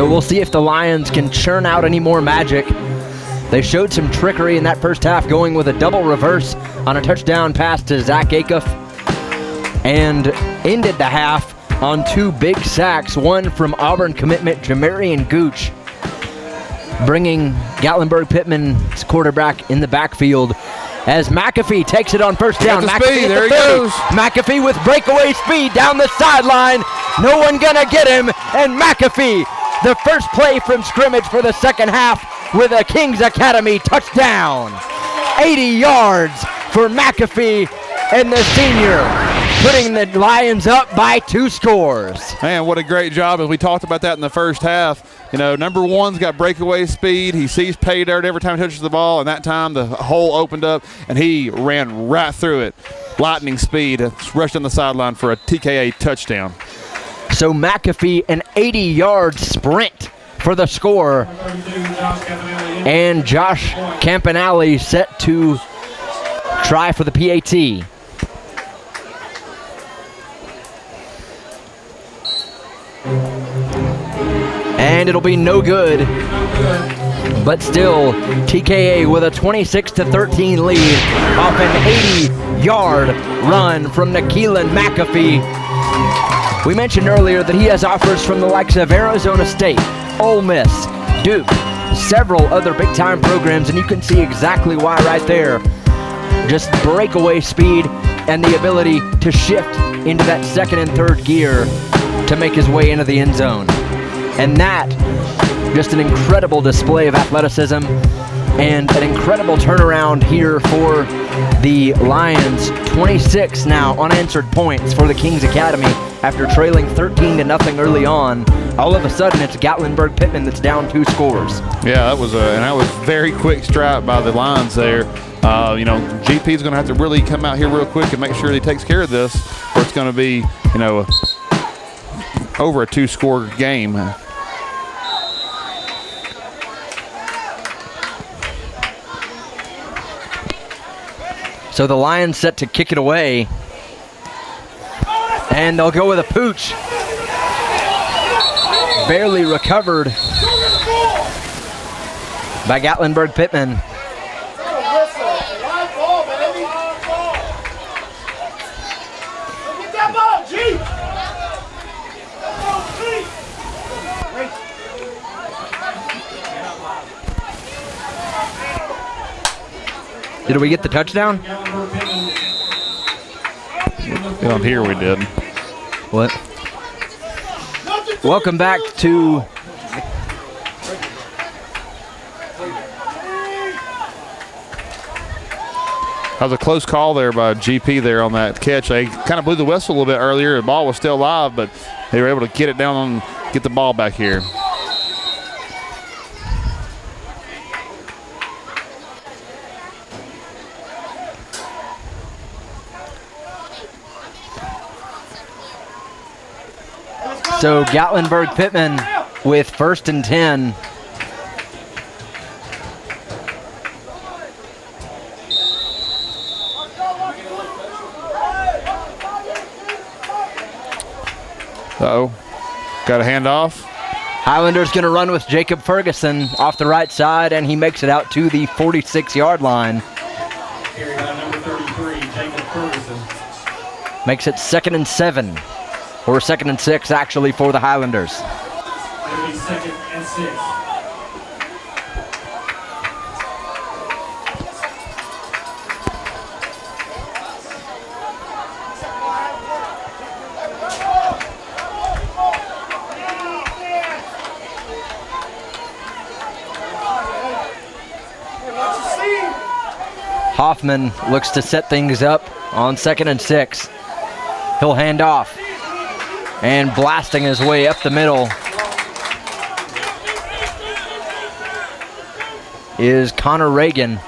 So we'll see if the Lions can churn out any more magic. They showed some trickery in that first half, going with a double reverse on a touchdown pass to Zach Acuff, and ended the half on 2 big sacks, one from Auburn commitment Jamarian Gooch, bringing Gatlinburg Pittman's quarterback in the backfield as McAfee takes it on first down. McAfee there he goes. McAfee with breakaway speed down the sideline. No one gonna get him, and McAfee, the first play from scrimmage for the second half, with a Kings Academy touchdown. 80 yards for McAfee and the senior, putting the Lions up by 2 scores. Man, what a great job. As we talked about that in the first half. You know, number one's got breakaway speed. He sees pay dirt every time he touches the ball, and that time the hole opened up, and he ran right through it. Lightning speed, rushed on the sideline for a TKA touchdown. So McAfee, an 80-yard sprint for the score. And Josh Campanelli set to try for the PAT. And it'll be no good. But still, TKA with a 26-13 lead off an 80-yard run from Nakeelan McAfee. We mentioned earlier that he has offers from the likes of Arizona State, Ole Miss, Duke, several other big-time programs, and you can see exactly why right there. Just breakaway speed and the ability to shift into that second and third gear to make his way into the end zone. And that, just an incredible display of athleticism and an incredible turnaround here for the Lions. 26 now unanswered points for the Kings Academy after trailing 13-0 early on. All of a sudden, it's Gatlinburg Pittman that's down 2 scores. Yeah, that was very quick strike by the Lions there. You know, GP's going to have to really come out here real quick and make sure he takes care of this, or it's going to be, you know, over a 2-score game. So the Lions set to kick it away, and they'll go with a pooch. Barely recovered by Gatlinburg Pittman. Did we get the touchdown? Down here we did. What? Welcome back to That was a close call there by GP there on that catch. They kind of blew the whistle a little bit earlier. The ball was still live, but they were able to get it down and get the ball back here. So Gatlinburg Pittman with 1st and 10. Uh-oh. Got a handoff. Highlanders going to run with Jacob Ferguson off the right side, and he makes it out to the 46-yard line. Carried by number 33, Jacob Ferguson. Makes it 2nd and 7, or 2nd and 6 actually for the Highlanders. It'll be 2nd and 6. Hoffman looks to set things up on 2nd and 6. He'll hand off, and blasting his way up the middle is Connor Reagan.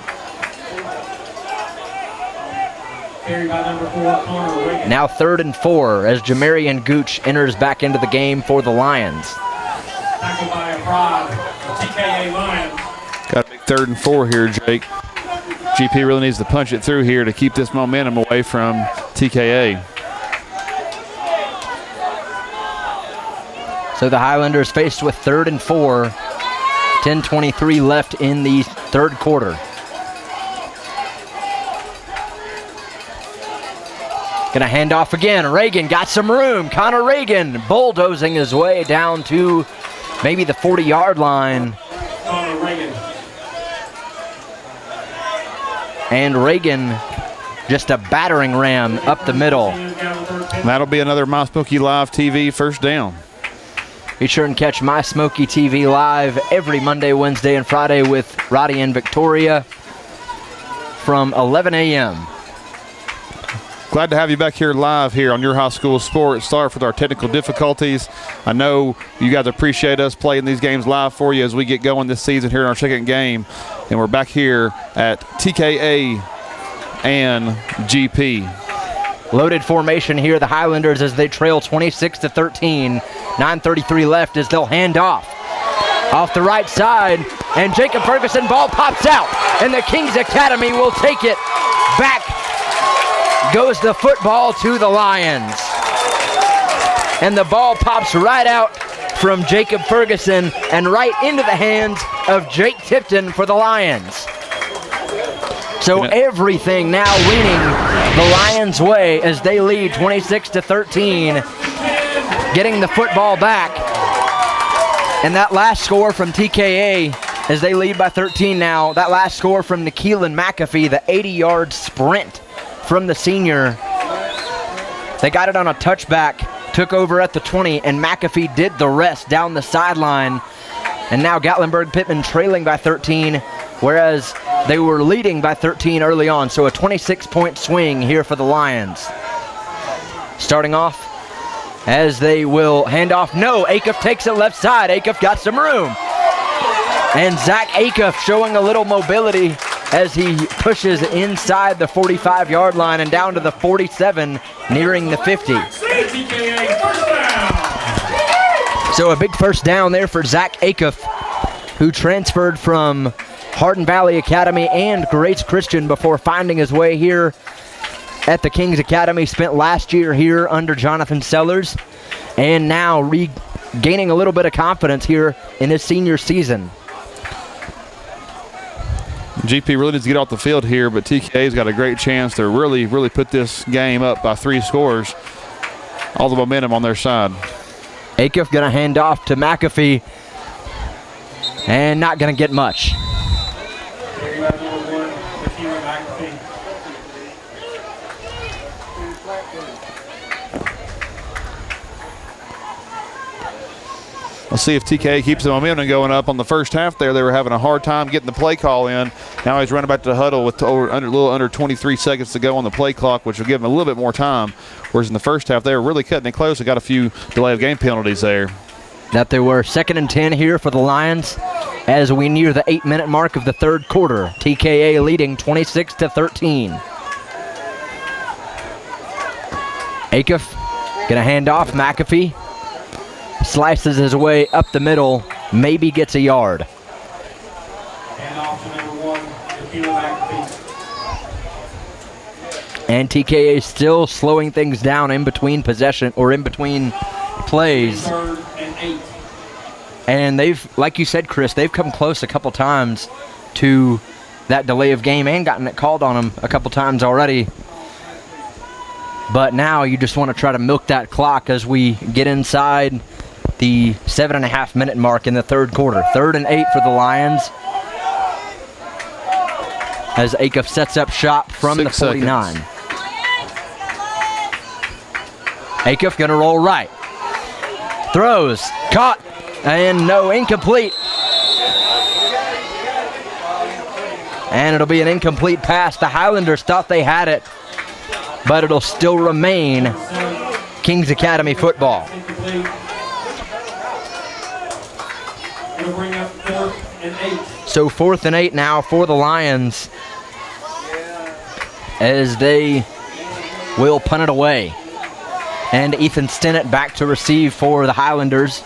Carried by number 4, Connor Reagan. Now 3rd and 4 as Jamarian Gooch enters back into the game for the Lions. Tackled by a pride, TKA Lions. Got a big 3rd and 4 here, Jake. GP really needs to punch it through here to keep this momentum away from TKA. So the Highlanders faced with 3rd and 4. 10:23 left in the third quarter. Gonna hand off again. Reagan got some room. Connor Reagan bulldozing his way down to maybe the 40-yard line. Connor Reagan. And Reagan just a battering ram up the middle. That'll be another My Smoky Live TV first down. Be sure and catch My Smoky TV Live every Monday, Wednesday, and Friday with Roddy and Victoria from 11 a.m. Glad to have you back here live here on Your High School Sports. Sorry for our technical difficulties. I know you guys appreciate us playing these games live for you as we get going this season here in our second game. And we're back here at TKA and GP. Loaded formation here, the Highlanders, as they trail 26-13. 9:33 left as they'll hand off the right side, and Jacob Ferguson ball pops out, and the Kings Academy will take it back. Goes the football to the Lions, and the ball pops right out from Jacob Ferguson and right into the hands of Jake Tipton for the Lions. So everything now leaning the Lions' way as they lead 26-13, getting the football back. And that last score from TKA, as they lead by 13 now, that last score from Keelan McAfee, the 80-yard sprint from the senior. They got it on a touchback, took over at the 20, and McAfee did the rest down the sideline. And now Gatlinburg Pittman trailing by 13, whereas they were leading by 13 early on. So a 26-point swing here for the Lions. Starting off as they will hand off. No, Acuff takes it left side. Acuff got some room. And Zach Acuff showing a little mobility as he pushes inside the 45-yard line and down to the 47, nearing the 50. So a big first down there for Zach Acuff, who transferred from Hardin Valley Academy and Grace Christian before finding his way here at the Kings Academy. Spent last year here under Jonathan Sellers, and now regaining a little bit of confidence here in his senior season. GP really needs to get off the field here, but TKA's got a great chance to really put this game up by 3 scores. All the momentum on their side. Acuff gonna hand off to McAfee, and not gonna get much. Let's see if TKA keeps the momentum going up. On the first half there, they were having a hard time getting the play call in. Now he's running back to the huddle with a little under 23 seconds to go on the play clock, which will give him a little bit more time. Whereas in the first half, they were really cutting it close and got a few delay of game penalties there. That they were 2nd and 10 here for the Lions as we near the 8-minute mark of the third quarter. TKA leading 26-13. Acuff gonna hand off. McAfee slices his way up the middle, maybe gets a yard. And off to number 1, Keelan McAfee. And TKA still slowing things down in between possession or in between plays. 3rd and 8. And they've, like you said, Chris, they've come close a couple times to that delay of game and gotten it called on them a couple times already. But now you just want to try to milk that clock as we get inside the 7.5-minute mark in the third quarter. 3rd and 8 for the Lions as Acuff sets up shop from the 49. Acuff gonna roll right. Throws, caught, and no, incomplete. And it'll be an incomplete pass. The Highlanders thought they had it, but it'll still remain Kings Academy football. Bring up 4th and 8. So 4th and 8 now for the Lions as they will punt it away. And Ethan Stinnett back to receive for the Highlanders.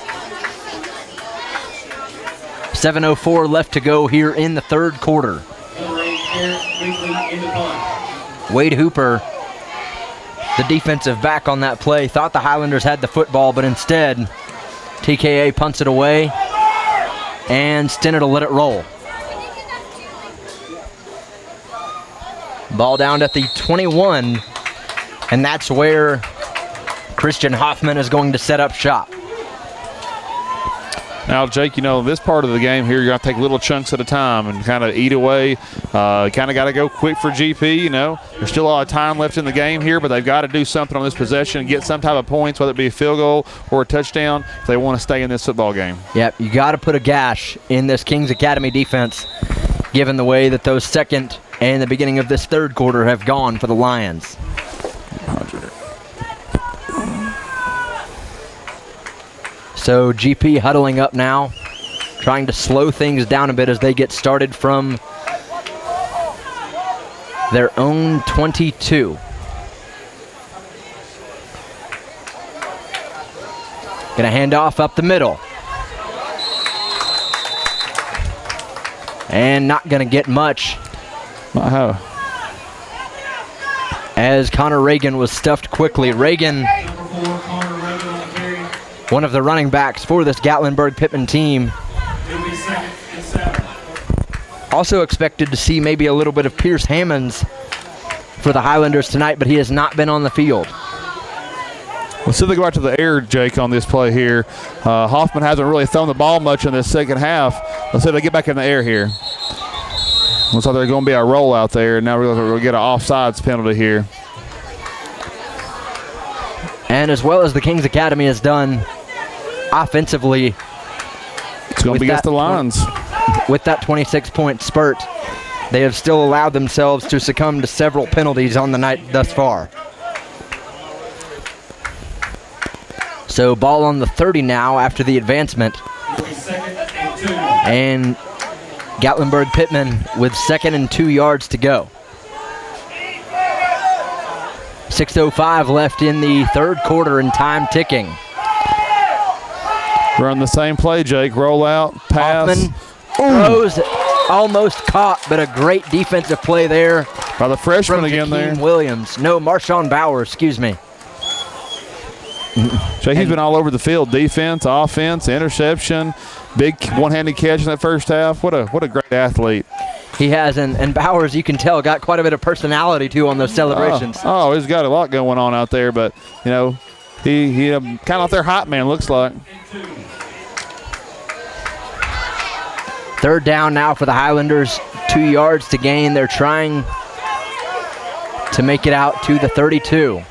7:04 left to go here in the third quarter. Wade Hooper, the defensive back on that play, thought the Highlanders had the football, but instead TKA punts it away, and Stennett will let it roll. Ball down at the 21, and that's where Christian Hoffman is going to set up shop. Now, Jake, you know, this part of the game here, you're going to take little chunks at a time and kind of eat away. Kind of got to go quick for GP, you know. There's still a lot of time left in the game here, but they've got to do something on this possession and get some type of points, whether it be a field goal or a touchdown, if they want to stay in this football game. Yep, you got to put a gash in this Kings Academy defense, given the way that those second and the beginning of this third quarter have gone for the Lions. So GP huddling up now, trying to slow things down a bit as they get started from their own 22. Gonna hand off up the middle. And not gonna get much. Wow. As Connor Reagan was stuffed quickly. Reagan, one of the running backs for this Gatlinburg Pittman team. Also expected to see maybe a little bit of Pierce Hammonds for the Highlanders tonight, but he has not been on the field. Let's see if they go out to the air, Jake, on this play here. Hoffman hasn't really thrown the ball much in this second half. Let's see if they get back in the air here. Looks like there's going to be a roll out there, and now we're going to get an offsides penalty here. And as well as the Kings Academy has done offensively, it's going to be against the Lions. With that 26-point spurt, they have still allowed themselves to succumb to several penalties on the night thus far. So ball on the 30 now after the advancement. And Gatlinburg Pittman with 2nd and 2 yards to go. 6:05 left in the third quarter and time ticking. Run the same play, Jake. Roll out, pass. Hoffman throws, almost caught, but a great defensive play there. By the freshman again there. Williams. No, Marshawn Bauer, excuse me. Jake, he's been all over the field. Defense, offense, interception, big one-handed catch in that first half. What a great athlete. He has, and Bowers, you can tell, got quite a bit of personality, too, on those celebrations. Oh, he's got a lot going on out there, but, you know, he kind of out there hot man, looks like. Third down now for the Highlanders, 2 yards to gain. They're trying to make it out to the 32.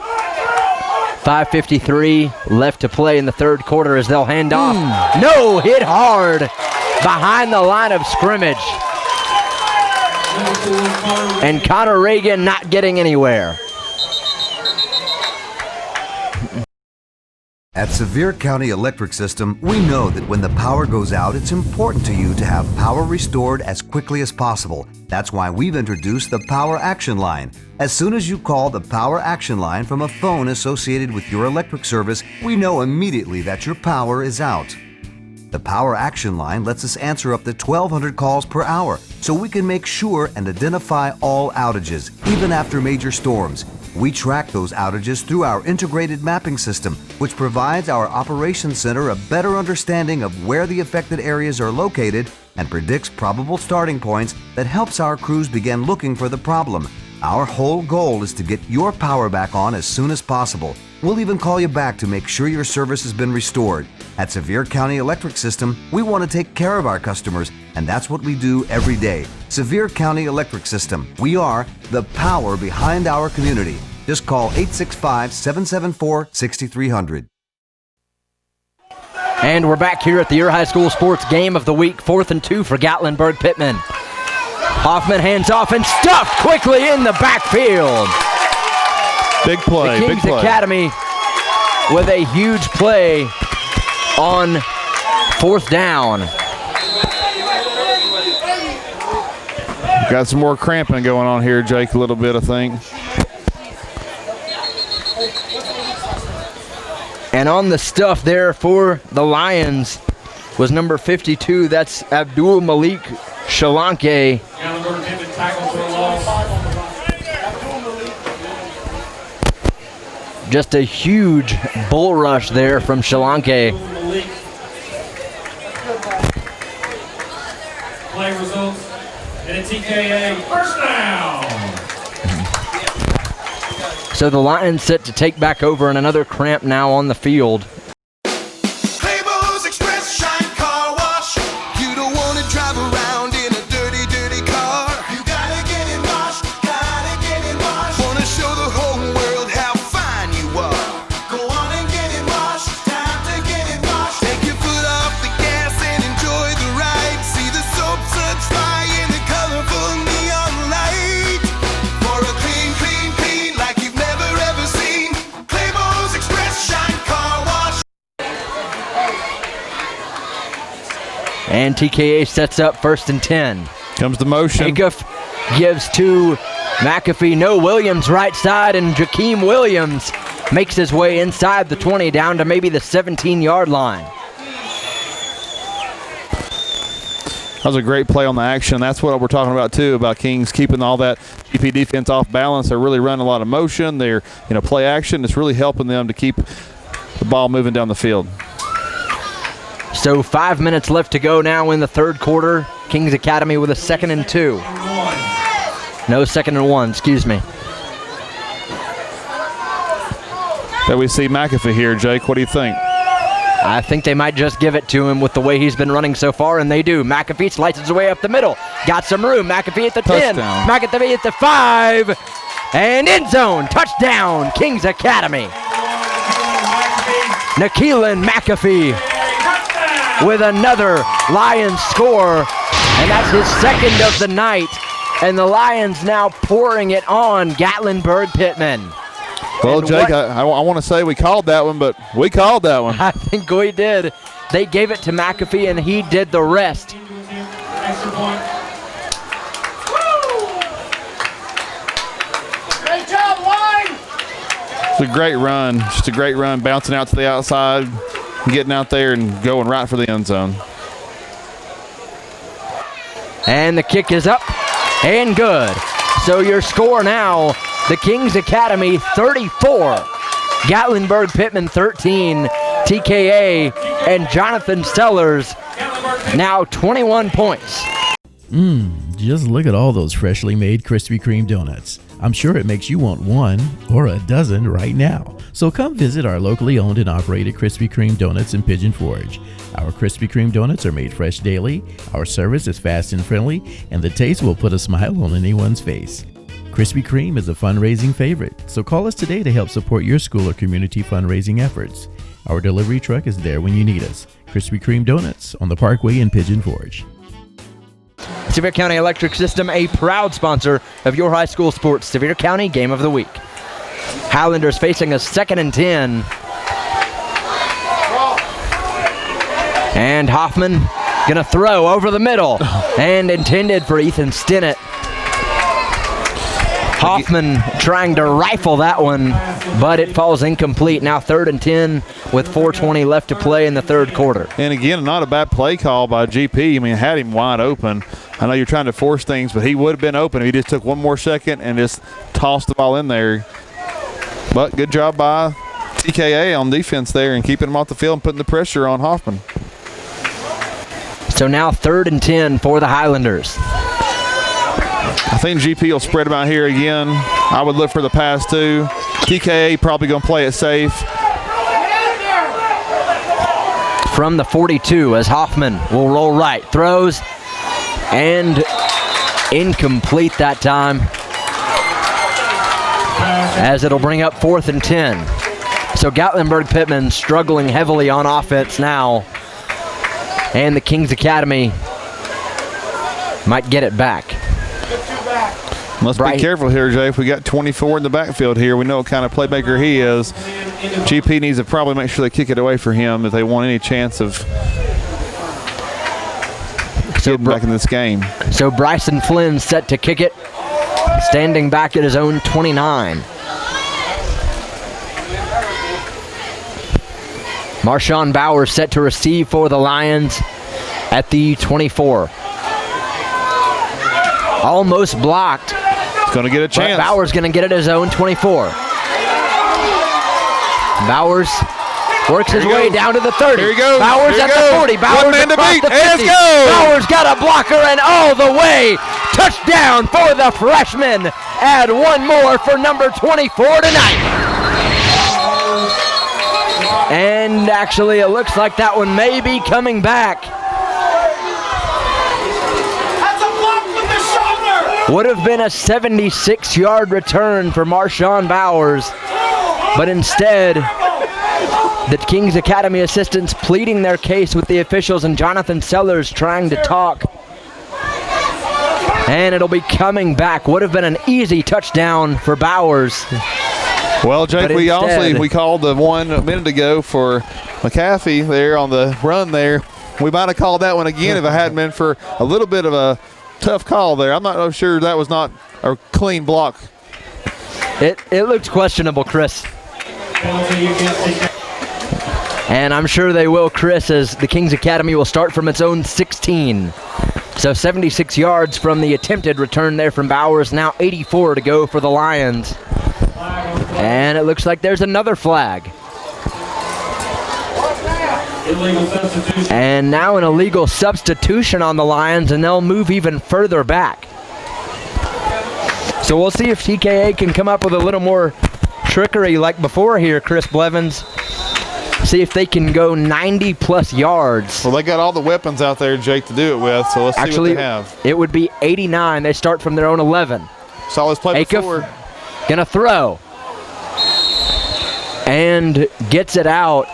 5:53 left to play in the third quarter as they'll hand off. No, hit hard behind the line of scrimmage. And Connor Reagan not getting anywhere. At Sevier County Electric System, we know that when the power goes out, it's important to you to have power restored as quickly as possible. That's why we've introduced the Power Action Line. As soon as you call the Power Action Line from a phone associated with your electric service, we know immediately that your power is out. The Power Action Line lets us answer up to 1,200 calls per hour, so we can make sure and identify all outages, even after major storms. We track those outages through our integrated mapping system, which provides our operations center a better understanding of where the affected areas are located and predicts probable starting points that helps our crews begin looking for the problem. Our whole goal is to get your power back on as soon as possible. We'll even call you back to make sure your service has been restored. At Sevier County Electric System, we want to take care of our customers, and that's what we do every day. Sevier County Electric System. We are the power behind our community. Just call 865-774-6300. And we're back here at the Ure High School Sports Game of the Week, 4th and 2 for Gatlinburg Pittman. Hoffman hands off and stuffed quickly in the backfield. Big play, the Kings Academy with a huge play on 4th down. Got some more cramping going on here, Jake, a little bit, I think. And on the stuff there for the Lions was number 52. That's Abdul Malik Shalanke. Just a huge bull rush there from Shalanke. TKA first down. So the Lions set to take back over, and another cramp now on the field. Express Shine Car Wash. You don't want to drive around in a dirty, dirty car. You gotta get it washed, gotta get it washed. Want to show the whole world how fine you are. Go on and get it washed, time to get it washed. Take your foot off the gas and enjoy the ride. See the soap suds fly in the colorful neon light. For a clean, clean, clean like you've never ever seen. Claymore's Express Shine Car Wash. And TKA sets up 1st and 10. Comes the motion. Acuff gives to McAfee. No Williams right side, and Jakeem Williams makes his way inside the 20 down to maybe the 17-yard line. That was a great play on the action. That's what we're talking about too, about Kings keeping all that GP defense off balance. They're really running a lot of motion. They're, play action. It's really helping them to keep the ball moving down the field. So 5 minutes left to go now in the third quarter. Kings Academy with a 2nd and 2. No, 2nd and 1, excuse me. But we see McAfee here, Jake. What do you think? I think they might just give it to him with the way he's been running so far, and they do. McAfee slices his way up the middle. Got some room. McAfee at the 10. Touchdown. McAfee at the 5. And end zone. Touchdown, Kings Academy. Nakeelan McAfee with another Lions score, and that's his 2nd of the night. And the Lions now pouring it on Gatlinburg Pittman. Well, And Jake, I want to say we called that one, but we called that one. I think we did. They gave it to McAfee, and he did the rest. Extra point. Great job, line! It's a great run. Just a great run, bouncing out to the outside, getting out there and going right for the end zone. And the kick is up and good. So your score now, the Kings Academy 34, Gatlinburg Pittman 13, TKA and Jonathan Sellers now 21 points. Just look at all those freshly made Krispy Kreme donuts. I'm sure it makes you want one or a dozen right now. So come visit our locally owned and operated Krispy Kreme donuts in Pigeon Forge. Our Krispy Kreme donuts are made fresh daily, our service is fast and friendly, and the taste will put a smile on anyone's face. Krispy Kreme is a fundraising favorite, so call us today to help support your school or community fundraising efforts. Our delivery truck is there when you need us. Krispy Kreme Donuts on the Parkway in Pigeon Forge. Sevier County Electric System, a proud sponsor of your high school sports Sevier County Game of the Week. Highlanders facing a 2nd and 10. And Hoffman gonna throw over the middle and intended for Ethan Stinnett. Hoffman trying to rifle that one, but it falls incomplete. Now 3rd and 10 with 4:20 left to play in the third quarter. And again, not a bad play call by GP. I mean, had him wide open. I know you're trying to force things, but he would have been open if he just took one more second and just tossed the ball in there. But good job by TKA on defense there and keeping him off the field and putting the pressure on Hoffman. So now 3rd and 10 for the Highlanders. I think GP will spread him out here again. I would look for the pass too. TKA probably going to play it safe. From the 42 as Hoffman will roll right. Throws and incomplete that time, as it'll bring up 4th and 10. So Gatlinburg Pittman struggling heavily on offense now, and the Kings Academy might get it back. Let's be careful here, Jay. If we got 24 in the backfield here, we know what kind of playmaker he is. GP needs to probably make sure they kick it away for him if they want any chance of getting back in this game. So Bryson Flynn set to kick it, standing back at his own 29. Marshawn Bowers set to receive for the Lions at the 24. Almost blocked. He's going to get a chance. But Bowers going to get it at his own 24. Bowers works his way down to the 30. Here he goes. Bowers Here he at goes. the 40. Bowers One man to across beat. the 50. Let's go. Bowers got a blocker and all the way Touchdown for the freshman. Add one more for number 24 tonight. And actually, it looks like that one may be coming back. That's a block with the shoulder. Would have been a 76-yard return for Marshawn Bowers, but instead, the Kings Academy assistants pleading their case with the officials and Jonathan Sellers trying to talk. And it'll be coming back. Would have been an easy touchdown for Bowers. Well, Jake, But we instead- called the one a minute ago for McAfee there on the run there. We might have called that one again if it hadn't been for a little bit of a tough call there. I'm not sure that was not a clean block. It looked questionable, Chris. Penalty against TKA. And I'm sure they will, Chris, as the Kings Academy will start from its own 16. So 76 yards from the attempted return there from Bowers. Now 84 to go for the Lions. And it looks like there's another flag. Illegal substitution. And now an illegal substitution on the Lions, and they'll move even further back. So we'll see if TKA can come up with a little more trickery like before here, Chris Blevins. See if they can go 90-plus yards. Well, they got all the weapons out there, Jake, to do it with, so let's see Actually, what they have. it would be 89. They start from their own 11. Saw this play Acuff before. gonna throw. And gets it out.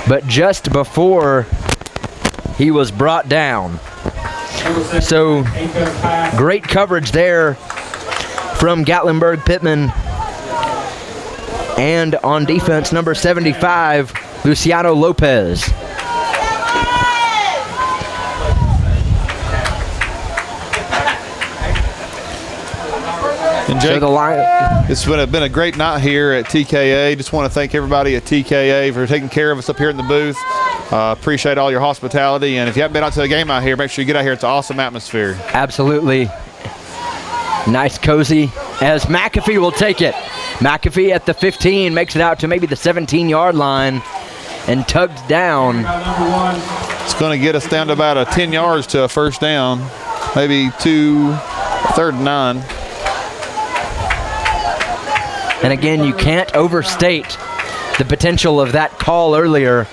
But just before he was brought down. So great coverage there from Gatlinburg Pittman. And on defense, number 75, Luciano Lopez. And So Jake, the line. it's been a great night here at TKA. Just want to thank everybody at TKA for taking care of us up here in the booth. Appreciate all your hospitality. And if you haven't been out to the game out here, make sure you get out here. It's an awesome atmosphere. Absolutely. Nice, cozy, as McAfee will take it. McAfee at the 15 makes it out to maybe the 17-yard line and tugged down. Number one. It's going to get us down to about 10 yards to a first down, maybe to 3rd and 9. And again, you can't overstate the potential of that call earlier,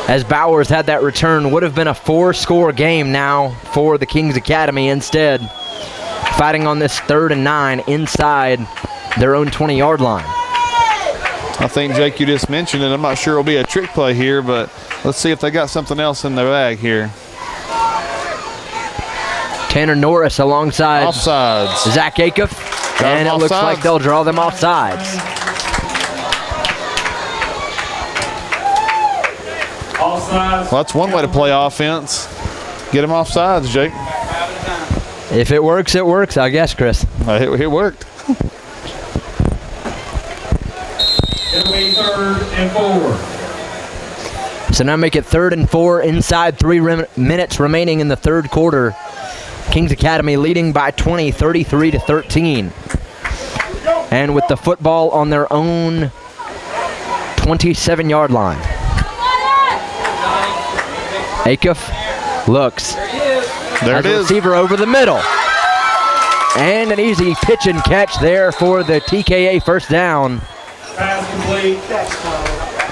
as Bowers had that return. Would have been a 4-score game now for the Kings Academy. Instead, fighting on this 3rd and 9 inside their own 20-yard line. I think, Jake, you just mentioned it. I'm not sure it'll be a trick play here, but let's see if they got something else in their bag here. Tanner Norris alongside Offsides. Zach Acuff, Got and them it looks offsides. like they'll draw them off sides. Offsides. Well, that's one way to play offense. Get them offsides, Jake. If it works, I guess, Chris. It worked. It'll be 3rd and 4. So now make it 3rd and 4 inside 3 minutes remaining in the third quarter. Kings Academy leading by 20, 33-13. And with the football on their own 27-yard line. Acuff looks. There it As a is. receiver over the middle. And an easy pitch and catch there for the TKA first down. Pass complete.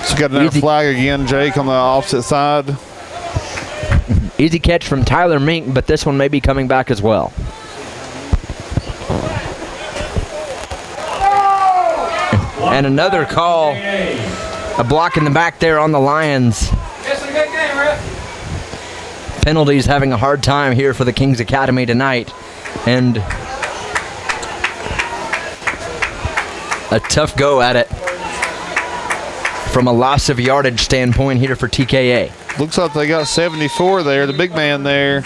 She's got another Easy. flag again, Jake, on the opposite side. Easy catch from Tyler Mink, but this one may be coming back as well. And another call. A block in the back there on the Lions. Penalties having a hard time here for the Kings Academy tonight. And a tough go at it from a loss of yardage standpoint here for TKA. Looks like they got 74 there, the big man there.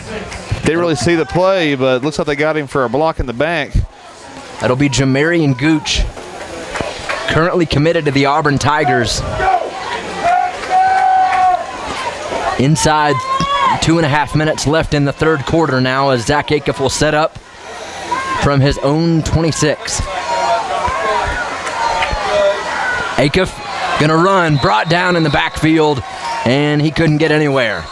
Didn't really see the play, but looks like they got him for a block in the back. That'll be Jamarian Gooch, currently committed to the Auburn Tigers. Inside 2.5 minutes left in the third quarter now, as Zach Acuff will set up from his own 26. Acuff gonna run, brought down in the backfield, and he couldn't get anywhere.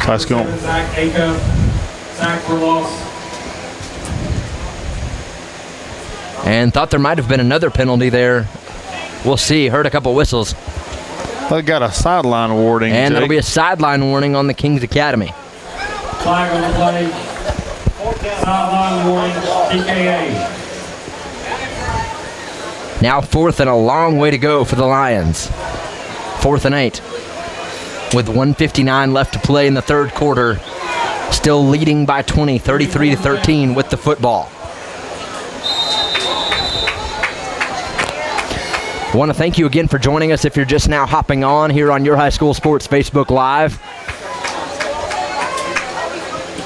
High school. Zach Acuff, sack for loss. And thought there might have been another penalty there. We'll see. Heard a couple whistles. They got a sideline warning. And it'll Jake. be a sideline warning on the Kings Academy. Flag on the play. Sideline warning, TKA. Now 4th and a long way to go for the Lions. 4th and 8. With 1:59 left to play in the third quarter. Still leading by 20, 33-13 with the football. I want to thank you again for joining us if you're just now hopping on here on Your High School Sports Facebook Live.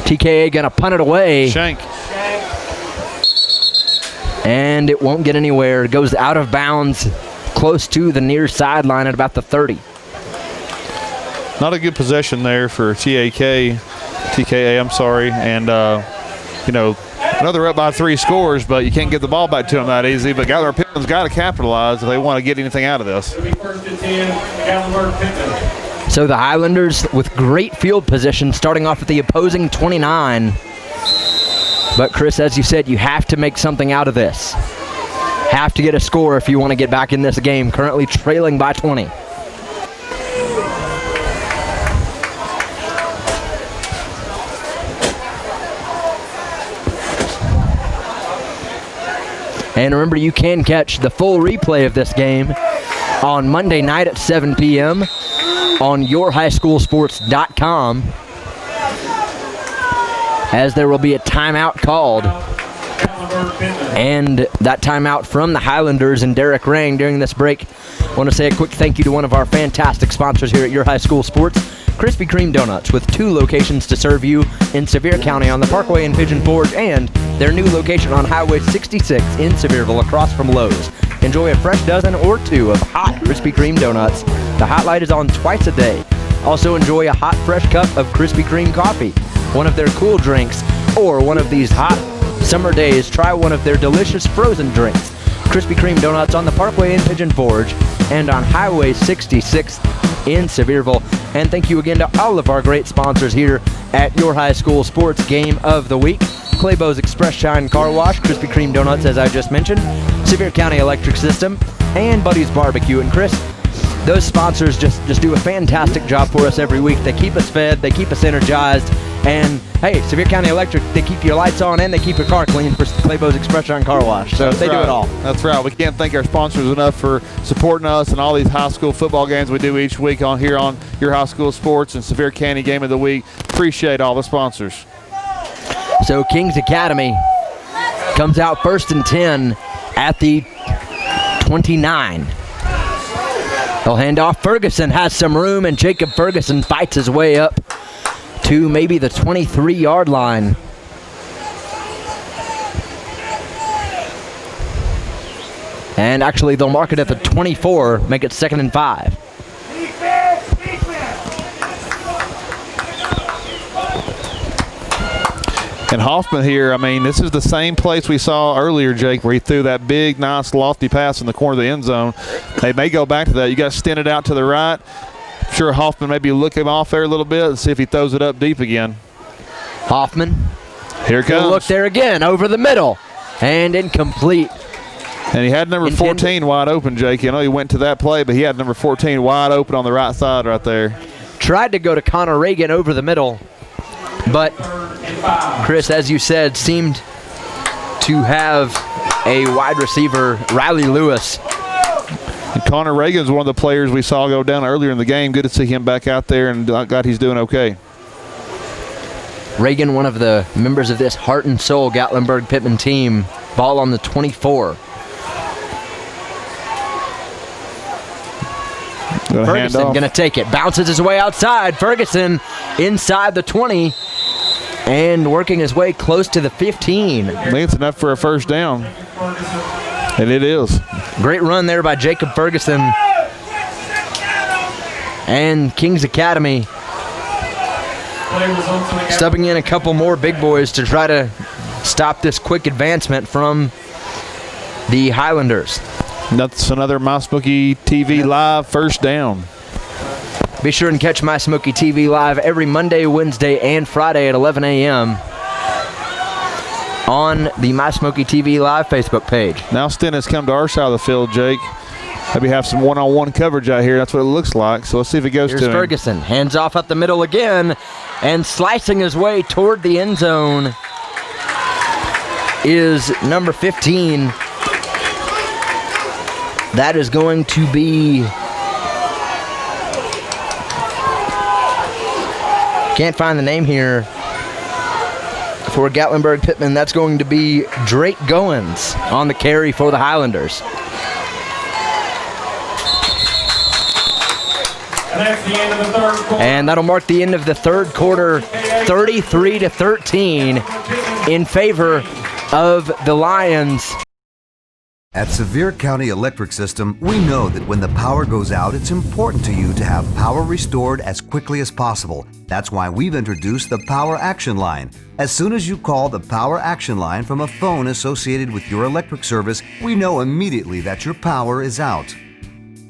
TKA going to punt it away. Shank. And it won't get anywhere. It goes out of bounds close to the near sideline at about the 30. Not a good possession there for TKA, I'm sorry. And, you know, I know they're up by 3 scores, but you can't get the ball back to them that easy. But Gatlinburg Pittman's got to capitalize if they want to get anything out of this. It'll be 1st and 10, Gatlinburg Pittman. So the Highlanders with great field position starting off at the opposing 29. But Chris, as you said, you have to make something out of this. Have to get a score if you want to get back in this game, currently trailing by 20. And remember, you can catch the full replay of this game on Monday night at 7 p.m. on yourhighschoolsports.com, as there will be a timeout called. And that timeout from the Highlanders and Derek Rang during this break. I want to say a quick thank you to one of our fantastic sponsors here at Your High School Sports, Krispy Kreme Donuts, with 2 locations to serve you in Sevier County on the Parkway in Pigeon Forge, and their new location on Highway 66 in Sevierville across from Lowe's. Enjoy a fresh dozen or 2 of hot Krispy Kreme donuts. The Hot Light is on twice a day. Also enjoy a hot, fresh cup of Krispy Kreme coffee, one of their cool drinks, or one of these hot summer days, try one of their delicious frozen drinks. Krispy Kreme Donuts on the Parkway in Pigeon Forge and on Highway 66 in Sevierville. And thank you again to all of our great sponsors here at Your High School Sports Game of the Week. Claybo's Express Shine Car Wash, Krispy Kreme Donuts, as I just mentioned, Sevier County Electric System, and Buddy's Barbecue. And Chris, those sponsors just do a fantastic job for us every week. They keep us fed, they keep us energized, and hey, Sevier County Electric, they keep your lights on and they keep your car clean for Claybo's Express Shine Car Wash. So they do it all. That's right. We can't thank our sponsors enough for supporting us and all these high school football games we do each week on here on Your High School Sports and Sevier County Game of the Week. Appreciate all the sponsors. So Kings Academy comes out 1st and 10 at the 29. They'll hand off. Ferguson has some room, and Jacob Ferguson fights his way up to maybe the 23-yard line. And actually, they'll mark it at the 24, make it 2nd and 5. And Hoffman here, I mean, this is the same place we saw earlier, Jake, where he threw that big, nice, lofty pass in the corner of the end zone. They may go back to that. You got to stand it out to the right. I'm sure Hoffman maybe look him off there a little bit and see if he throws it up deep again. Hoffman. Here it comes. Look there again, over the middle, and incomplete. And he had number 14 wide open, Jake. I know he went to that play, but he had number 14 wide open on the right side right there. Tried to go to Connor Reagan over the middle, but Chris, as you said, seemed to have a wide receiver, Riley Lewis. And Connor Reagan's one of the players we saw go down earlier in the game. Good to see him back out there, and God, he's doing okay. Reagan, one of the members of this heart and soul Gatlinburg Pittman team. Ball on the 24. Ferguson going to take it. Bounces his way outside. Ferguson inside the 20 and working his way close to the 15. I think it's enough for a first down. And it is. Great run there by Jacob Ferguson. And Kings Academy stepping in a couple more big boys to try to stop this quick advancement from the Highlanders. That's another MySpooky TV Live first down. Be sure and catch My Smoky TV live every Monday, Wednesday, and Friday at 11 a.m. on the My Smoky TV live Facebook page. Now Stent has come to our side of the field, Jake. Maybe have some one-on-one coverage out here. That's what it looks like. So let's see if it goes Here's to him. Ferguson, hands off up the middle again, and slicing his way toward the end zone is number 15. That is going to be... Can't find the name here for Gatlinburg Pittman. That's going to be Drake Goins on the carry for the Highlanders. And that's the end of the third quarter. And that'll mark the end of the third quarter, 33-13 in favor of the Lions. At Sevier County Electric System, we know that when the power goes out, it's important to you to have power restored as quickly as possible. That's why we've introduced the Power Action Line. As soon as you call the Power Action Line from a phone associated with your electric service, we know immediately that your power is out.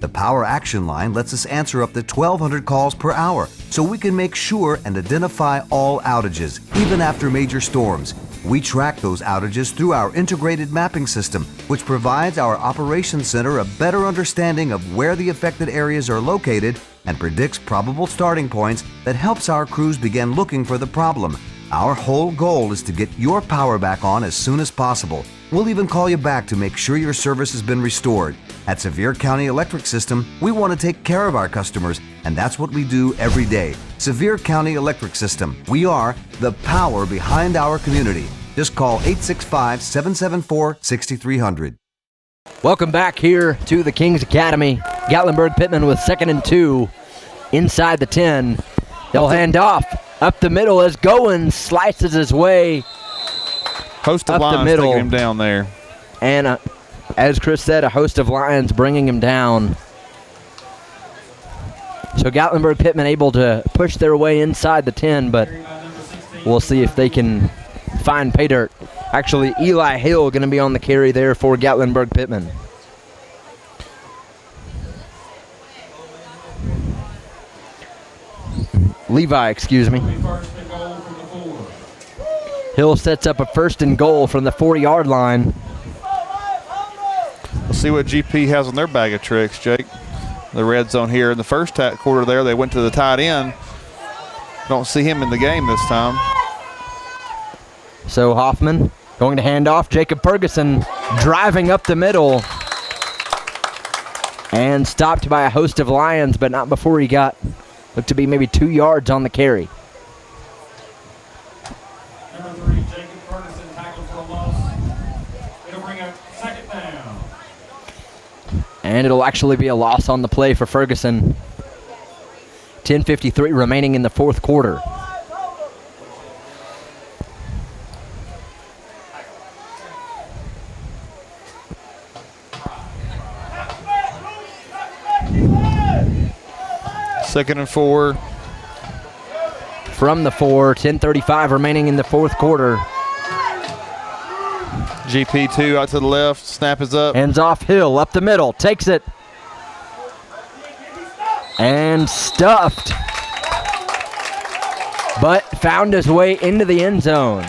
The Power Action Line lets us answer up to 1,200 calls per hour, so we can make sure and identify all outages, even after major storms. We track those outages through our integrated mapping system, which provides our operations center a better understanding of where the affected areas are located and predicts probable starting points that helps our crews begin looking for the problem. Our whole goal is to get your power back on as soon as possible. We'll even call you back to make sure your service has been restored. At Sevier County Electric System, we want to take care of our customers, and that's what we do every day. Sevier County Electric System. We are the power behind our community. Just call 865-774-6300. Welcome back here to the Kings Academy. Gatlinburg Pittman with 2nd and 2 inside the 10. They'll hand off up the middle as Goins slices his way Host of up the Lions middle. taking him down there. And as Chris said, a host of Lions bringing him down. So Gatlinburg Pittman able to push their way inside the 10, but we'll see if they can find pay dirt. Actually, Eli Hill going to be on the carry there for Gatlinburg Pittman. Levi, excuse me. Hill sets up a 1st and goal from the 4-yard line. We'll see what GP has on their bag of tricks, Jake. The red zone here in the first quarter there, they went to the tight end. Don't see him in the game this time. So Hoffman going to hand off. Jacob Ferguson driving up the middle and stopped by a host of Lions, but not before he got, looked to be maybe 2 yards on the carry. Number 3, Jacob Ferguson tackled for a loss. It'll bring up 2nd down. And it'll actually be a loss on the play for Ferguson. 10:53 remaining in the 4th quarter. Second and 4. From the 4, 10:35 remaining in the 4th quarter. GP2 out to the left. Snap is up. Hands off Hill, up the middle, takes it. And stuffed. But found his way into the end zone.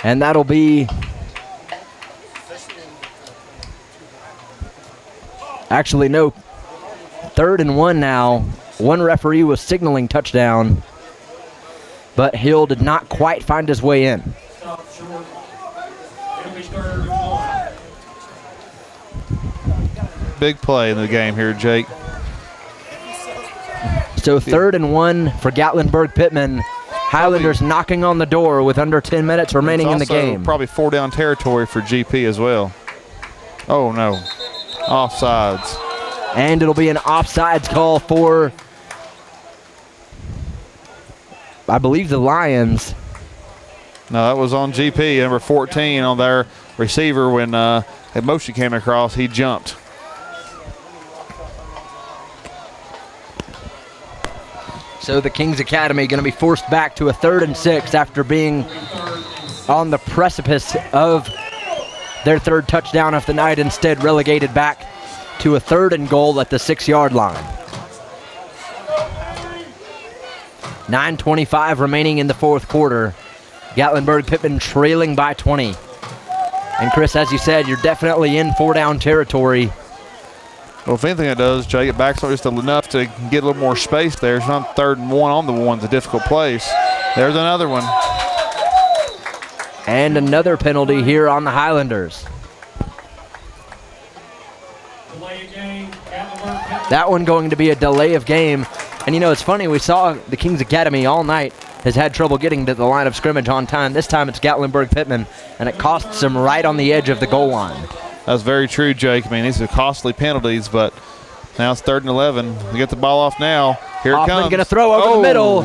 And that'll be... Actually, no. 3rd and 1 now. One referee was signaling touchdown, but Hill did not quite find his way in. Stop short. It'll be 3rd and 1. Big play in the game here, Jake. So 3rd and 1 for Gatlinburg Pittman. Highlanders knocking on the door with under 10 minutes remaining in the game. Probably 4 down territory for GP as well. Oh no, offsides. And it'll be an offsides call for, I believe, the Lions. No, that was on GP, number 14 on their receiver when motion came across, he jumped. So the Kings Academy going to be forced back to a 3rd and 6 after being on the precipice of their 3rd touchdown of the night, instead relegated back to a 3rd and goal at the 6-yard line. 9:25 remaining in the fourth quarter. Gatlinburg Pittman trailing by 20. And Chris, as you said, you're definitely in 4-down territory. Well, if anything it does, Jake, it backs up just enough to get a little more space there. So on 3rd and 1 on the one's a difficult place. There's another one. And another penalty here on the Highlanders. Delay of game. Gatlinburg Pittman. That one going to be a delay of game. And you know, it's funny, we saw the Kings Academy all night has had trouble getting to the line of scrimmage on time. This time it's Gatlinburg Pittman, and it costs them right on the edge of the goal line. That's very true, Jake. I mean, these are costly penalties, but now it's 3rd and 11. We get the ball off now. Here it Hoffman comes. going to throw over the middle,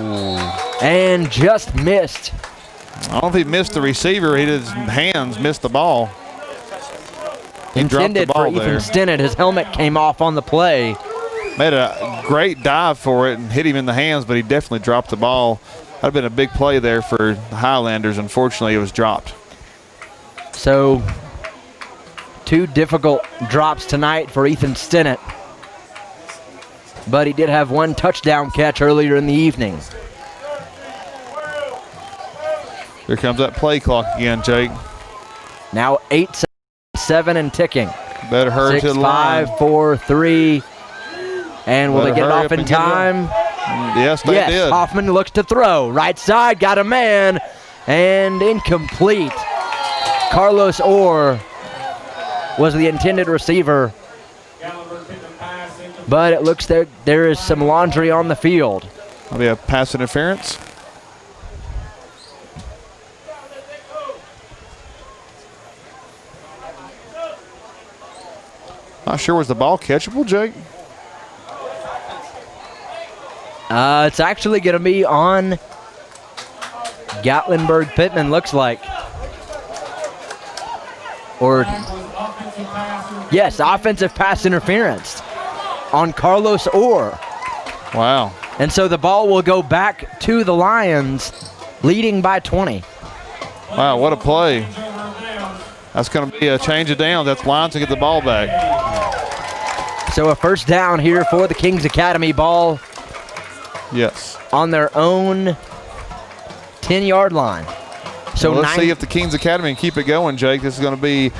and just missed. I don't know if he missed the receiver. His hands missed the ball. He dropped the Intended for ball Ethan there. Stinnett. His helmet came off on the play. Made a great dive for it and hit him in the hands, but he definitely dropped the ball. That would have been a big play there for the Highlanders. Unfortunately, it was dropped. So, 2 difficult drops tonight for Ethan Stinnett. But he did have 1 touchdown catch earlier in the evening. Here comes that play clock again, Jake. Now 8-7 and ticking. Better hurry 6, to the line. 5, 4, 3. And will they Better get it hurry off up in and get it time? Yes, they Yes, did. Hoffman looks to throw. Right side, got a man. And incomplete. Carlos Orr was the intended receiver. Gatlinburg Pittman pass. Incomplete. But it looks there is some laundry on the field. That'll be a pass interference. Not sure, was the ball catchable, Jake? It's actually going to be on Gatlinburg Pittman, looks like. Or, Offensive pass. yes, offensive pass interference on Carlos Orr. Wow. And so the ball will go back to the Lions, leading by 20. Wow, what a play. Change over down. That's going to be a change of downs. That's Lions to get the ball back. So a first down here for the Kings Academy. Ball Yes. on their own 10-yard line. So Well, let's see if the Kings Academy can keep it going, Jake. This is going to be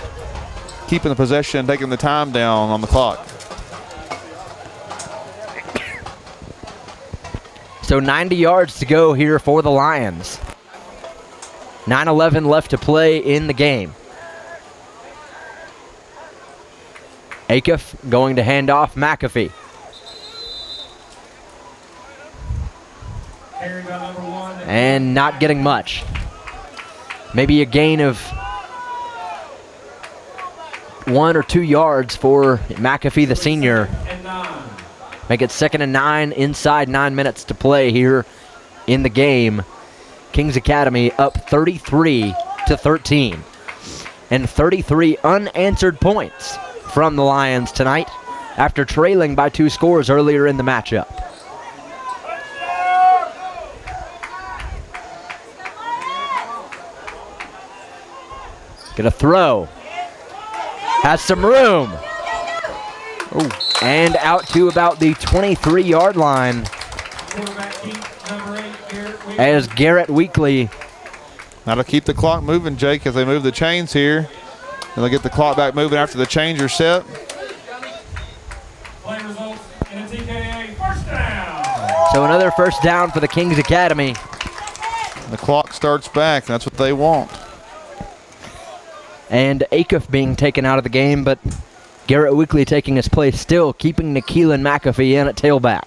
keeping the possession, taking the time down on the clock. So 90 yards to go here for the Lions. 9:11 left to play in the game. Acuff going to hand off McAfee. Carried by number 1. And not getting much. Maybe a gain of 1 or 2 yards for McAfee, the senior. And 9. Make it 2nd and 9 inside 9 minutes to play here in the game. Kings Academy up 33-13. And 33 unanswered points from the Lions tonight after trailing by 2 scores earlier in the matchup. Gonna throw. Has some room. Ooh. And out to about the 23-yard line Quarterback keep number 8, Garrett Weaver. as Garrett Weekly. That'll keep the clock moving, Jake, as they move the chains here. And they'll get the clock back moving after the chains are set. Play results in a TKA. First down. So another first down for the Kings Academy. The clock starts back. That's what they want. And Acuff being taken out of the game, but Garrett Weekly taking his place still, keeping Keelan McAfee in at tailback.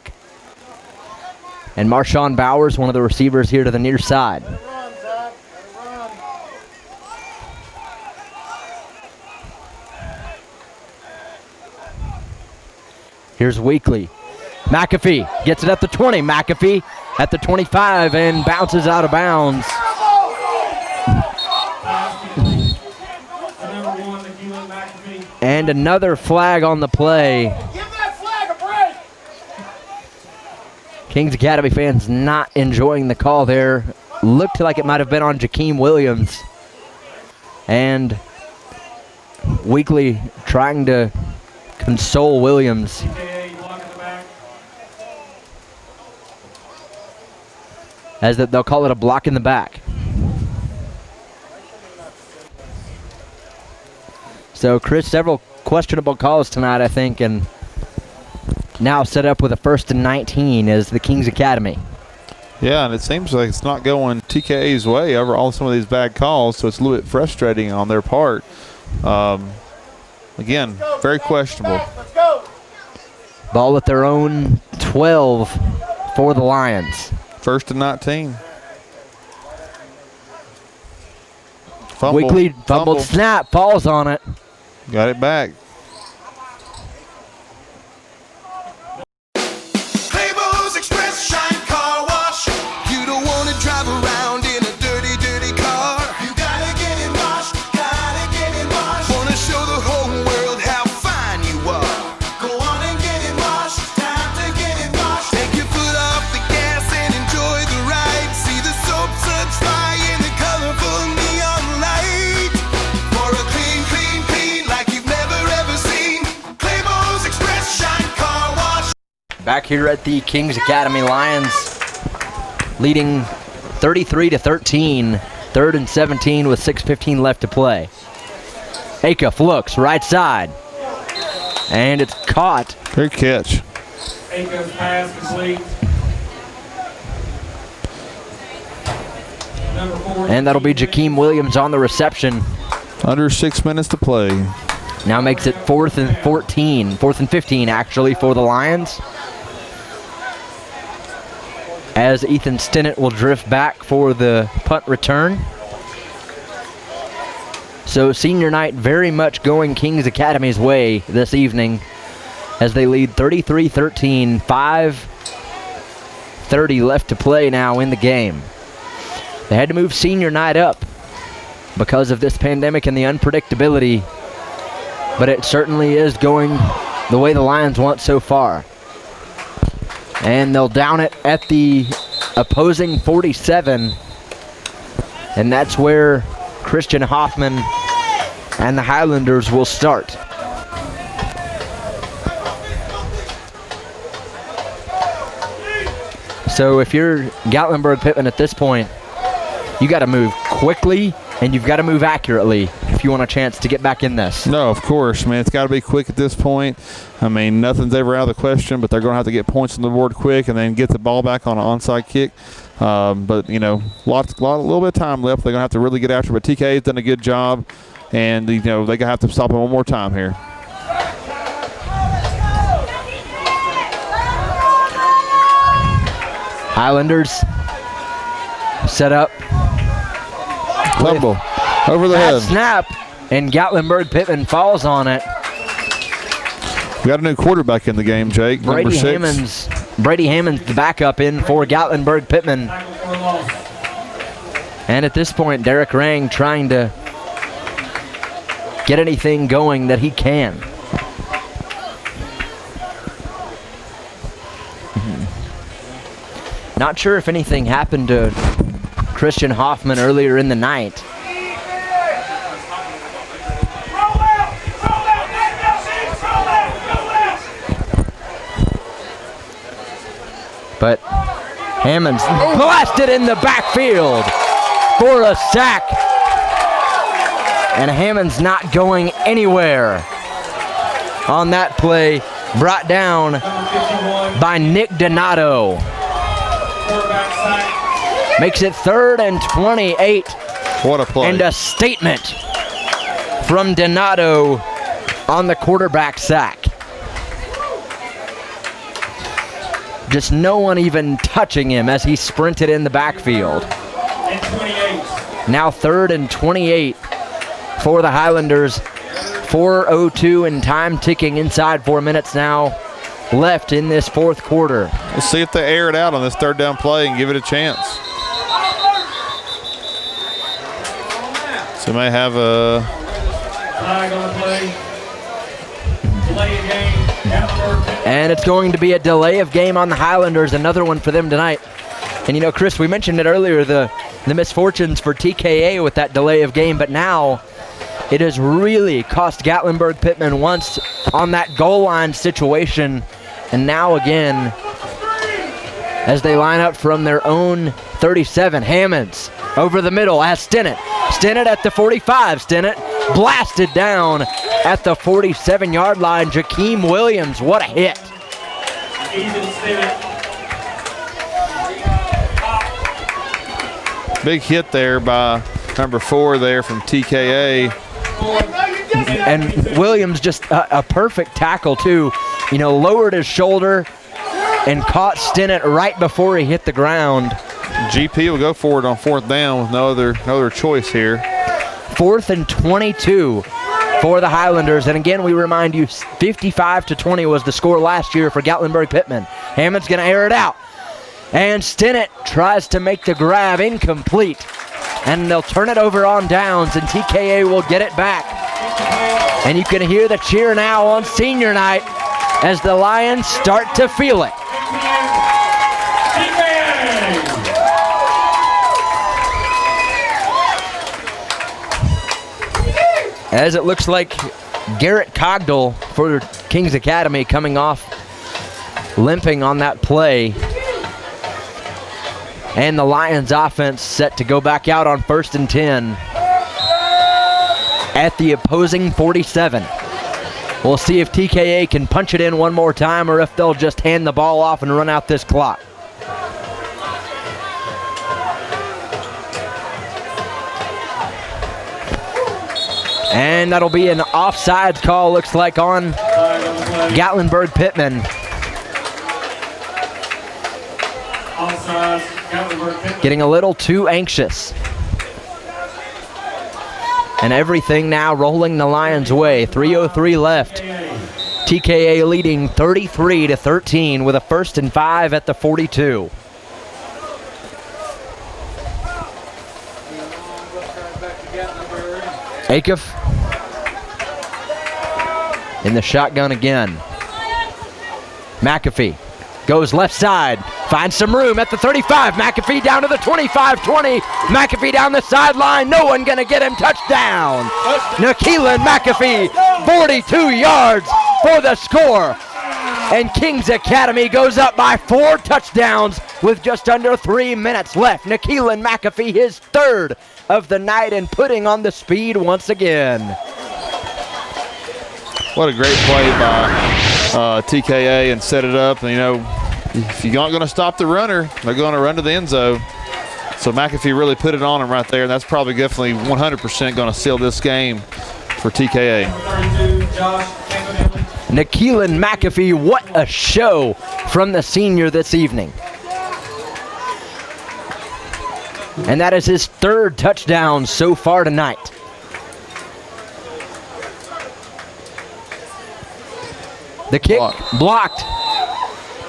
And Marshawn Bowers, one of the receivers here to the near side. Here's Weekly. McAfee gets it at the 20. McAfee at the 25 and bounces out of bounds. Number 1, the Keelan McAfee. And another flag on the play. Give that flag a break. Kings Academy fans not enjoying the call there. Looked like it might have been on Jakeem Williams. And Weekly trying to console Williams. TKA block in the back. as they'll call it a block in the back. So, Chris, several questionable calls tonight, I think, and now set up with a 1st and 19 as the Kings Academy. Yeah, and it seems like it's not going TKA's way over all some of these bad calls, so it's a little bit frustrating on their part. Again, very questionable. Ball at their own 12 for the Lions. 1st and 19. Fumble. Weekly fumbled snap, falls on it. Got it back. Clayball's Express Shine Car Wash. You don't want to drive around in a dirty, dirty car. You gotta get it washed, gotta get it washed. Want to show the whole world how fine you are. Go on and get it washed, time to get it washed. Take your foot off the gas and enjoy the ride. See the soap suds fly in the colorful neon light. For a clean, clean, clean like you've never ever seen. Clayball's Express Shine Car Wash. Back here at the Kings Academy, Lions leading 33-13, 3rd and 17 with 6:15 left to play. Acuff looks right side, and it's caught. Great catch. Acuff's pass complete. Number 4. And that'll be Jakeem Williams on the reception. Under 6 minutes to play. Now makes it 4th and 14, 4th and 15 actually for the Lions. As Ethan Stinnett will drift back for the punt return. So senior night very much going Kings Academy's way this evening as they lead 33-13, 5:30 left to play now in the game. They had to move senior night up because of this pandemic and the unpredictability, but it certainly is going the way the Lions want so far. And they'll down it at the opposing 47, and that's where Christian Hoffman and the Highlanders will start. So if you're Gatlinburg Pittman at this point, you got to move quickly and you've got to move accurately if you want a chance to get back in this. No, of course, man. It's got to be quick at this point. I mean, nothing's ever out of the question, but they're going to have to get points on the board quick and then get the ball back on an onside kick. But, you know, a little bit of time left. They're going to have to really get after it. But TKA's done a good job, and, you know, they're going to have to stop it one more time here. Highlanders set up. Fumble over the That head. snap, and Gatlinburg Pittman falls on it. We got a new quarterback in the game, Jake. Number 6. Brady Hammond's the backup in for Gatlinburg Pittman. Tackle for a loss. And at this point, Derek Rang trying to get anything going that he can. Not sure if anything happened to Christian Hoffman earlier in the night. But Hammond's blasted in the backfield for a sack. And Hammond's not going anywhere on that play, brought down by Nick Donato. Quarterback sack. Makes it 3rd and 28. What a play. And a statement from Donato on the quarterback sack. Just no one even touching him as he sprinted in the backfield. And 28. Now 3rd and 28 for the Highlanders. 4:02 and time ticking inside 4 minutes now left in this fourth quarter. We'll see if they air it out on this 3rd down play and give it a chance. So they may have a Flag on the play. Delay of game. Gatlinburg Pittman. And it's going to be a delay of game on the Highlanders, another one for them tonight. And you know, Chris, we mentioned it earlier, the misfortunes for TKA with that delay of game, but now it has really cost Gatlinburg Pittman once on that goal line situation, and now again as they line up from their own 37. Hammonds over the middle as Stinnett. Stinnett at the 45. Stinnett blasted down at the 47-yard line. Jakeem Williams, what a hit. Big hit there by number 4 there from TKA. And Williams just a perfect tackle too. You know, lowered his shoulder and caught Stinnett right before he hit the ground. GP will go for it on 4th down with no other choice here. 4th and 22 for the Highlanders. And again, we remind you, 55-20 was the score last year for Gatlinburg Pittman. Hammond's going to air it out. And Stinnett tries to make the grab, incomplete. And they'll turn it over on downs, and TKA will get it back. And you can hear the cheer now on senior night as the Lions start to feel it. As it looks like Garrett Cogdell for Kings Academy coming off limping on that play. And the Lions offense set to go back out on 1st and 10 at the opposing 47. We'll see if TKA can punch it in one more time or if they'll just hand the ball off and run out this clock. And that'll be an offsides call, looks like, on Gatlinburg Pittman. Getting a little too anxious. And everything now rolling the Lions' way. 3:03 left. TKA leading 33-13 with a 1st and 5 at the 42. Acuff in the shotgun again. McAfee goes left side, finds some room at the 35. McAfee down to the 25-20. McAfee down the sideline. No one gonna get him. Touchdown. Nakeelan McAfee, 42 yards for the score. And Kings Academy goes up by 4 touchdowns with just under 3 minutes left. Nakeelan McAfee, his 3rd of the night, and putting on the speed once again. What a great play by TKA, and set it up. And, you know, if you're not going to stop the runner, they're going to run to the end zone. So McAfee really put it on him right there, and that's probably definitely 100% going to seal this game for TKA. Nakeelan McAfee, what a show from the senior this evening. And that is his 3rd touchdown so far tonight. The kick blocked.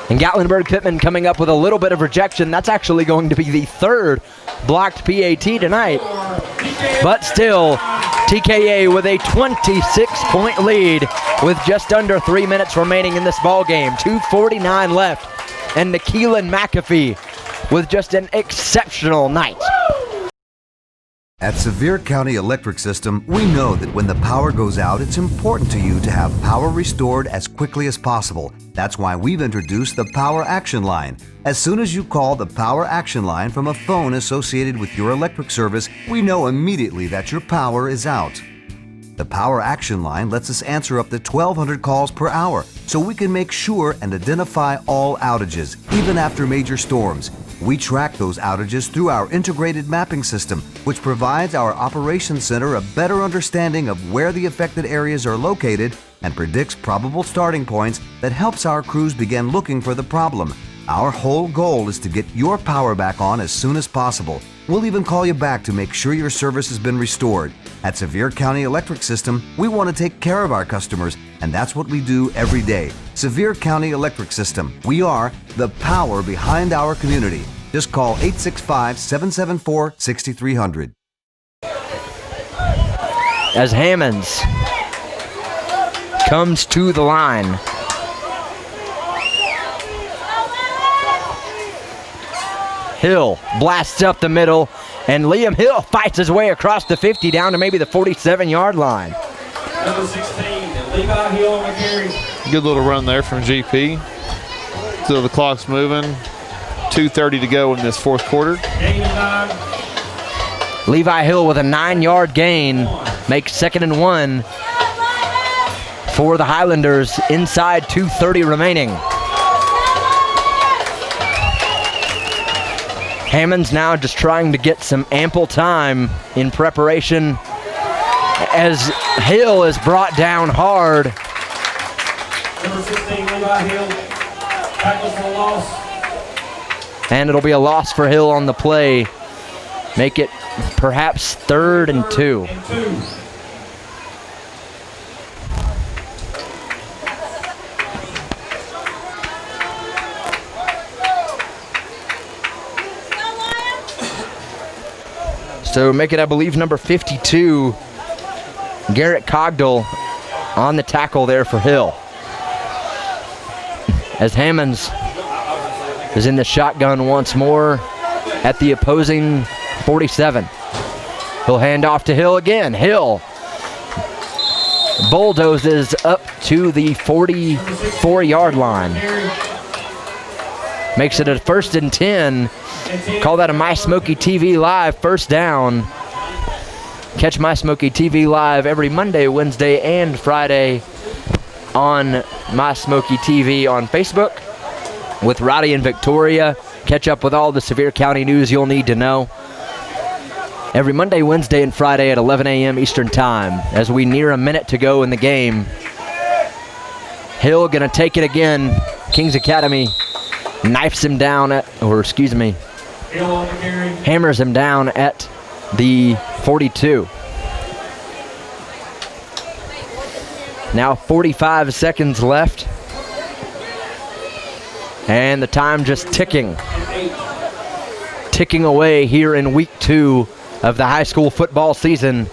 And Gatlinburg Pittman coming up with a little bit of rejection. That's actually going to be the 3rd blocked PAT tonight. But still, TKA with a 26-point lead with just under 3 minutes remaining in this ball game. 2:49 left. And Nakeelan McAfee with just an exceptional night. At Sevier County Electric System, we know that when the power goes out, it's important to you to have power restored as quickly as possible. That's why we've introduced the Power Action Line. As soon as you call the Power Action Line from a phone associated with your electric service, we know immediately that your power is out. The Power Action Line lets us answer up to 1,200 calls per hour, so we can make sure and identify all outages, even after major storms. We track those outages through our integrated mapping system, which provides our operations center a better understanding of where the affected areas are located and predicts probable starting points that helps our crews begin looking for the problem. Our whole goal is to get your power back on as soon as possible. We'll even call you back to make sure your service has been restored. At Sevier County Electric System, we want to take care of our customers, and that's what we do every day. Sevier County Electric System. We are the power behind our community. Just call 865-774-6300. As Hammonds comes to the line. Hill blasts up the middle, and Liam Hill fights his way across the 50 down to maybe the 47-yard line. Number 16, Levi Hill on the carry. Good little run there from GP. Still the clock's moving. 2:30 to go in this fourth quarter. Gain of 9. Levi Hill with a 9-yard gain makes 2nd and 1 for the Highlanders inside 2:30 remaining. Hammond's now just trying to get some ample time in preparation as Hill is brought down hard. Number 16, Levi Hill. Tackles for a loss. And it'll be a loss for Hill on the play. Make it perhaps 3rd and 2. And 2. So make it, I believe, number 52, Garrett Cogdell on the tackle there for Hill. As Hammonds is in the shotgun once more at the opposing 47. He'll hand off to Hill again. Hill bulldozes up to the 44-yard line. Makes it a 1st and 10. Call that a My Smoky TV Live first down. Catch My Smoky TV Live every Monday, Wednesday, and Friday on My Smoky TV on Facebook with Roddy and Victoria. Catch up with all the Sevier County news you'll need to know. Every Monday, Wednesday, and Friday at 11 a.m. Eastern Time. As we near a minute to go in the game. Hill gonna take it again. Kings Academy knifes him down at, Hill on the carry. hammers him down at the 42. Now 45 seconds left. And the time just ticking away here in week 2 of the high school football season.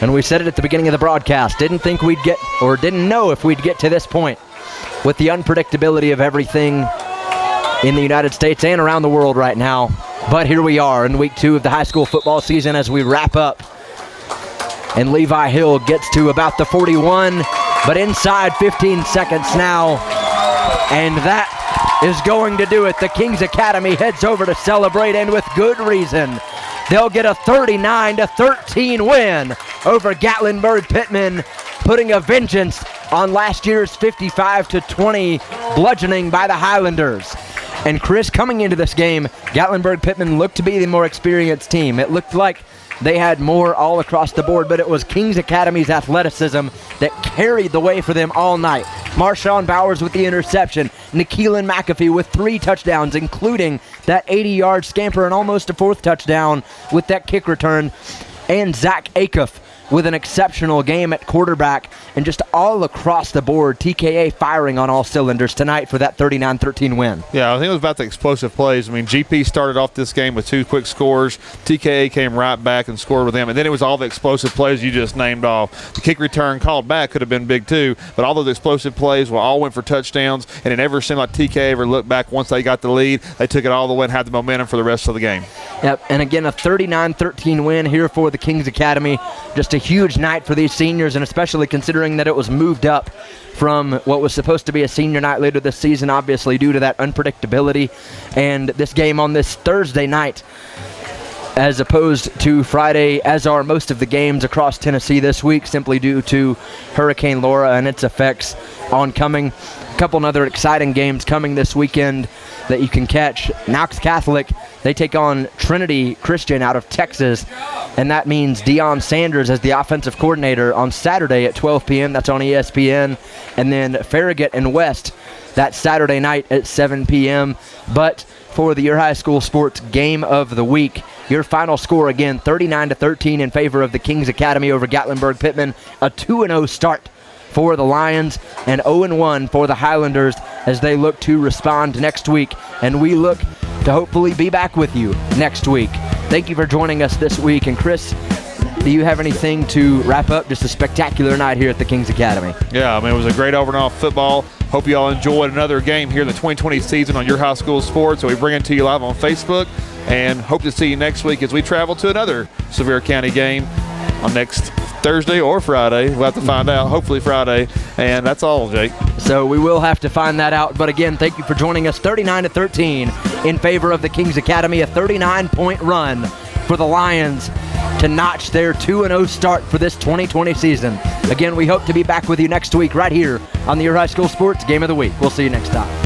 And we said it at the beginning of the broadcast. Didn't know if we'd get to this point with the unpredictability of everything in the United States and around the world right now. But here we are in week 2 of the high school football season as we wrap up. And Levi Hill gets to about the 41, but inside 15 seconds now. And that is going to do it. The Kings Academy heads over to celebrate, and with good reason. They'll get a 39-13 win over Gatlinburg Pittman, putting a vengeance on last year's 55-20 bludgeoning by the Highlanders. And Chris, coming into this game, Gatlinburg Pittman looked to be the more experienced team. It looked like they had more all across the board, but it was Kings Academy's athleticism that carried the way for them all night. Marshawn Bowers with the interception, Nikeelan McAfee with 3 touchdowns, including that 80-yard scamper and almost a 4th touchdown with that kick return, and Zach Acuff with an exceptional game at quarterback, and just all across the board, TKA firing on all cylinders tonight for that 39-13 win. Yeah, I think it was about the explosive plays. I mean, GP started off this game with 2 quick scores. TKA came right back and scored with them, and then it was all the explosive plays you just named off. The kick return called back could have been big too, but all those explosive plays all went for touchdowns, and it never seemed like TKA ever looked back once they got the lead. They took it all the way and had the momentum for the rest of the game. Yep, and again, a 39-13 win here for the Kings Academy. Just a huge night for these seniors, and especially considering that it was moved up from what was supposed to be a senior night later this season, obviously due to that unpredictability. And this game on this Thursday night, as opposed to Friday, as are most of the games across Tennessee this week, simply due to Hurricane Laura and its effects oncoming. A couple other exciting games coming this weekend that you can catch. Knox Catholic, they take on Trinity Christian out of Texas, and that means Deion Sanders as the offensive coordinator on Saturday at 12 p.m. That's on ESPN. And then Farragut and West, that Saturday night at 7 p.m. But for the Your High School Sports Game of the Week, your final score again, 39-13 in favor of the Kings Academy over Gatlinburg Pittman. A 2-0 start for the Lions and 0-1 for the Highlanders as they look to respond next week. And we look to hopefully be back with you next week. Thank you for joining us this week. And Chris, do you have anything to wrap up? Just a spectacular night here at the Kings Academy. Yeah, I mean, it was a great overall football. Hope you all enjoyed another game here in the 2020 season on Your High School Sports. So we bring it to you live on Facebook, and hope to see you next week as we travel to another Sevier County game on next Thursday or Friday. We'll have to find out. Hopefully Friday. And that's all, Jake. So we will have to find that out. But again, thank you for joining us. 39-13 in favor of the Kings Academy. A 39-point run for the Lions to notch their 2-0 start for this 2020 season. Again, we hope to be back with you next week right here on the Your High School Sports Game of the Week. We'll see you next time.